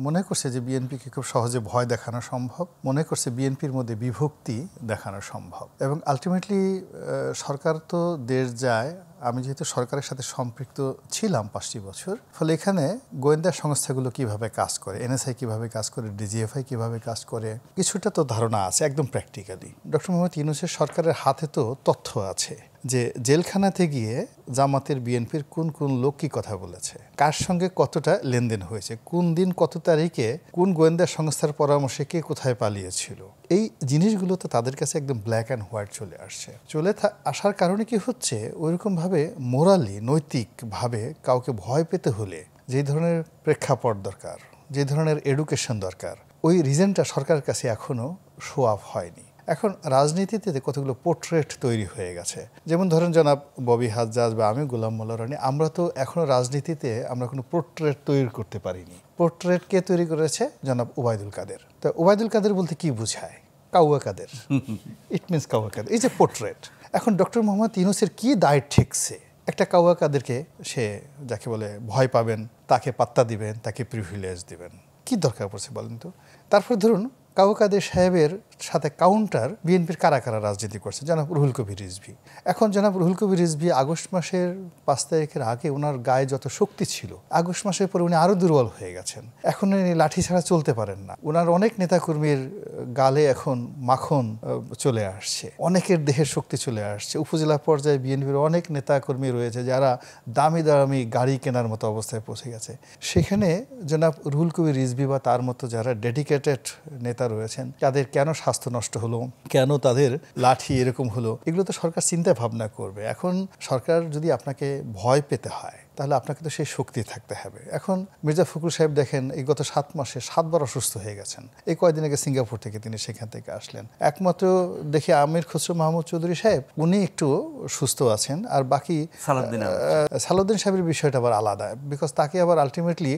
মনে করছে যে বিএনপিকে খুব সহজে ভয় দেখানো সম্ভব, মনে করছে বিএনপির মধ্যে বিভক্তি দেখানো সম্ভব। এবং আলটিমেটলি সরকার তো দেশ যায়, আমি যেহেতু সরকারের সাথে সম্পৃক্ত ছিলাম 5টি বছর, ফলে এখানে গোয়েন্দা সংস্থাগুলো কিভাবে কাজ করে, এনএসআই কিভাবে কাজ করে, ডিজিএফআই কিভাবে কাজ করে, কিছুটা তো ধারণা আছে একদম প্র্যাকটিক্যালি। ডক্টর মোহাম্মদ ইউনূসের সরকারের হাতে তো তথ্য আছে যে জেলখানাতে গিয়ে জামাতের বিএনপির কোন কোন লোক কি কথা বলেছে, কার সঙ্গে কতটা লেনদেন হয়েছে, কোন দিন কত তারিখে কোন গোয়েন্দা সংস্থার পরামর্শে কে কোথায় পালিয়েছিল। এই জিনিসগুলো তো তাদের কাছে একদম ব্ল্যাক অ্যান্ড হোয়াইট চলে আসছে। আসার কারণে কি হচ্ছে, ওইরকমভাবে মোরালি নৈতিকভাবে কাউকে ভয় পেতে হলে যে ধরনের প্রেক্ষাপট দরকার, যে ধরনের এডুকেশন দরকার, ওই রিজনটা সরকারের কাছে এখনো শো আপ হয়নি। এখন রাজনীতিতে কতগুলো পোর্ট্রেট তৈরি হয়ে গেছে। যেমন ধরেন জনাব ববি হাজ্জাজ বা আমি গোলাম মোল্লা রনি, আমরা তো এখনো রাজনীতিতে আমরা কোনো পোর্ট্রেট তৈরি করতে পারিনি। পোর্ট্রেট কে তৈরি করেছে? জনাব ওবায়দুল কাদের। তো ওবায়দুল কাদের বলতে কি বুঝায়? কাউয়া কাদের, ইট মিনস কাউয়া কাদের, এই যে পোর্ট্রেট। এখন ডক্টর মোহাম্মদ ইউনূসের কি দায় ঠেকছে? একটা কাউয়া কাদেরকে সে যাকে বলে ভয় পাবেন, তাকে পাত্তা দিবেন, তাকে প্রিভিলেজ দিবেন, কি দরকার পড়ছে বলেন তো? তারপর ধরুন কাউয়া কাদের সাহেবের সাথে কাউন্টার বিএনপির কারা কারা রাজনীতি করছে, জনাব রুহুল কবির রিজভী। এখন জনাব রুহুল কবির রিজভী আগস্ট মাসের 5 তারিখের আগে ওনার গায়ে যত শক্তি ছিল, আগস্ট মাসের পরে উনি আরও দুর্বল হয়ে গেছেন। এখন উনি লাঠি ছাড়া চলতে পারেন না। ওনার অনেক নেতাকর্মীর গালে এখন মাখন চলে আসছে, অনেকের দেহের শক্তি চলে আসছে। উপজেলা পর্যায়ে বিএনপির অনেক নেতাকর্মী রয়েছে যারা দামি দামি গাড়ি কেনার মতো অবস্থায় পৌঁছে গেছে। সেখানে জনাব রুহুল কবির রিজভী বা তার মতো যারা ডেডিকেটেড নেতা রয়েছেন, তাদের কেন স্বাস্থ্য নষ্ট হলো, কেন তাদের লাঠি এরকম হলো, এগুলো তো সরকার চিন্তা ভাবনা করবে। এখন সরকার যদি আপনাকে ভয় পেতে হয়, তাহলে আপনাকে তো সেই শক্তি থাকতে হবে। এখন মির্জা ফখরুল সাহেব দেখেন, এই গত 7 মাসে 7 বার অসুস্থ হয়ে গেছেন। এই কয়েকদিন আগে সিঙ্গাপুর থেকে তিনি সেখান থেকে আসলেন। একমাত্র দেখি আমির খসরু মাহমুদ চৌধুরী সাহেব, উনি একটু সুস্থ আছেন, আর বাকি সালাউদ্দিন সাহেবের বিষয়টা আবার আলাদা, বিকজ তাকে আবার আলটিমেটলি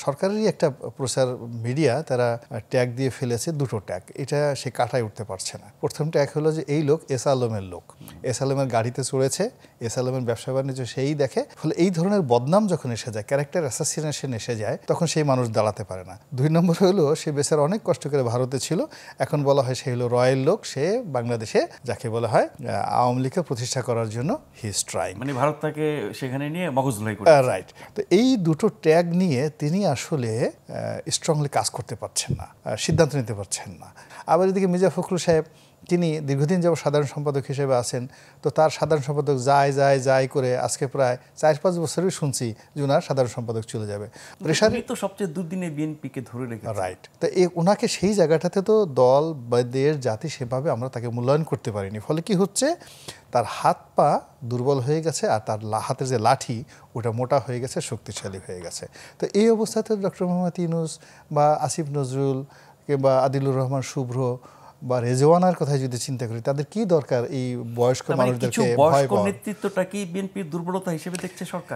সরকারেরই একটা প্রচার মিডিয়া তারা ট্যাগ দিয়ে ফেলেছে, 2টো ট্যাগ। এটা সে কাটায় উঠতে পারছে না। প্রথম ট্যাগ হলো যে এই লোক এস আলমের লোক, এস আলমের গাড়িতে চড়েছে, এস আলমের ব্যবসা বাণিজ্য সেই দেখে। ফলে এই ধরনের বদনাম যখন এসে যায়, ক্যারেক্টার অ্যাসাসিনেশন এসে যায়, তখন সেই মানুষ দাঁড়াতে পারে না। 2 নম্বর হলো সে বেচারা অনেক কষ্ট করে ভারতে ছিল, এখন বলা হয় সে হলো রয়্যাল লোক, সে বাংলাদেশে যাকে বলা হয় আওয়ামী লীগকে প্রতিষ্ঠা করার জন্য হি ইজ ট্রাইং, মানে ভারত তাকে সেখানে নিয়ে মগজধোলাই করে। রাইট। তো এই 2টো ট্যাগ নিয়ে তিনি আসলে স্ট্রংলি কাজ করতে পারছেন না, সিদ্ধান্ত নিতে পারছেন না। আবার এদিকে মির্জা ফখরুল সাহেব, তিনি দীর্ঘদিন যাবত সাধারণ সম্পাদক হিসেবে আছেন, তো তার সাধারণ সম্পাদক যায় করে আজকে প্রায় 4-5 বছরই শুনছি যে ওনার সাধারণ সম্পাদক চলে যাবে। প্রেশারই তো সবচেয়ে দুর্দিনে বিএনপিকে ধরে রেখেছে, রাইট। তো ওনাকে সেই জায়গাটাতে তো দল বা দেশ জাতি সেভাবে আমরা তাকে মূল্যায়ন করতে পারিনি। ফলে কি হচ্ছে, তার হাত পা দুর্বল হয়ে গেছে, আর তার হাতের যে লাঠি ওটা মোটা হয়ে গেছে, শক্তিশালী হয়ে গেছে। তো এই অবস্থাতে ডক্টর মোহাম্মদ ইউনূস বা আসিফ নজরুল কিংবা আদিলুর রহমান শুভ্র বা রেজওয়ানার কথা যদি চিন্তা করি, তাদের কি দরকার এই বয়স্ক মানুষদেরকে ভয় পাওয়া? নেতৃত্বটা কি বিএনপির দুর্বলতা হিসেবে দেখছে সরকার?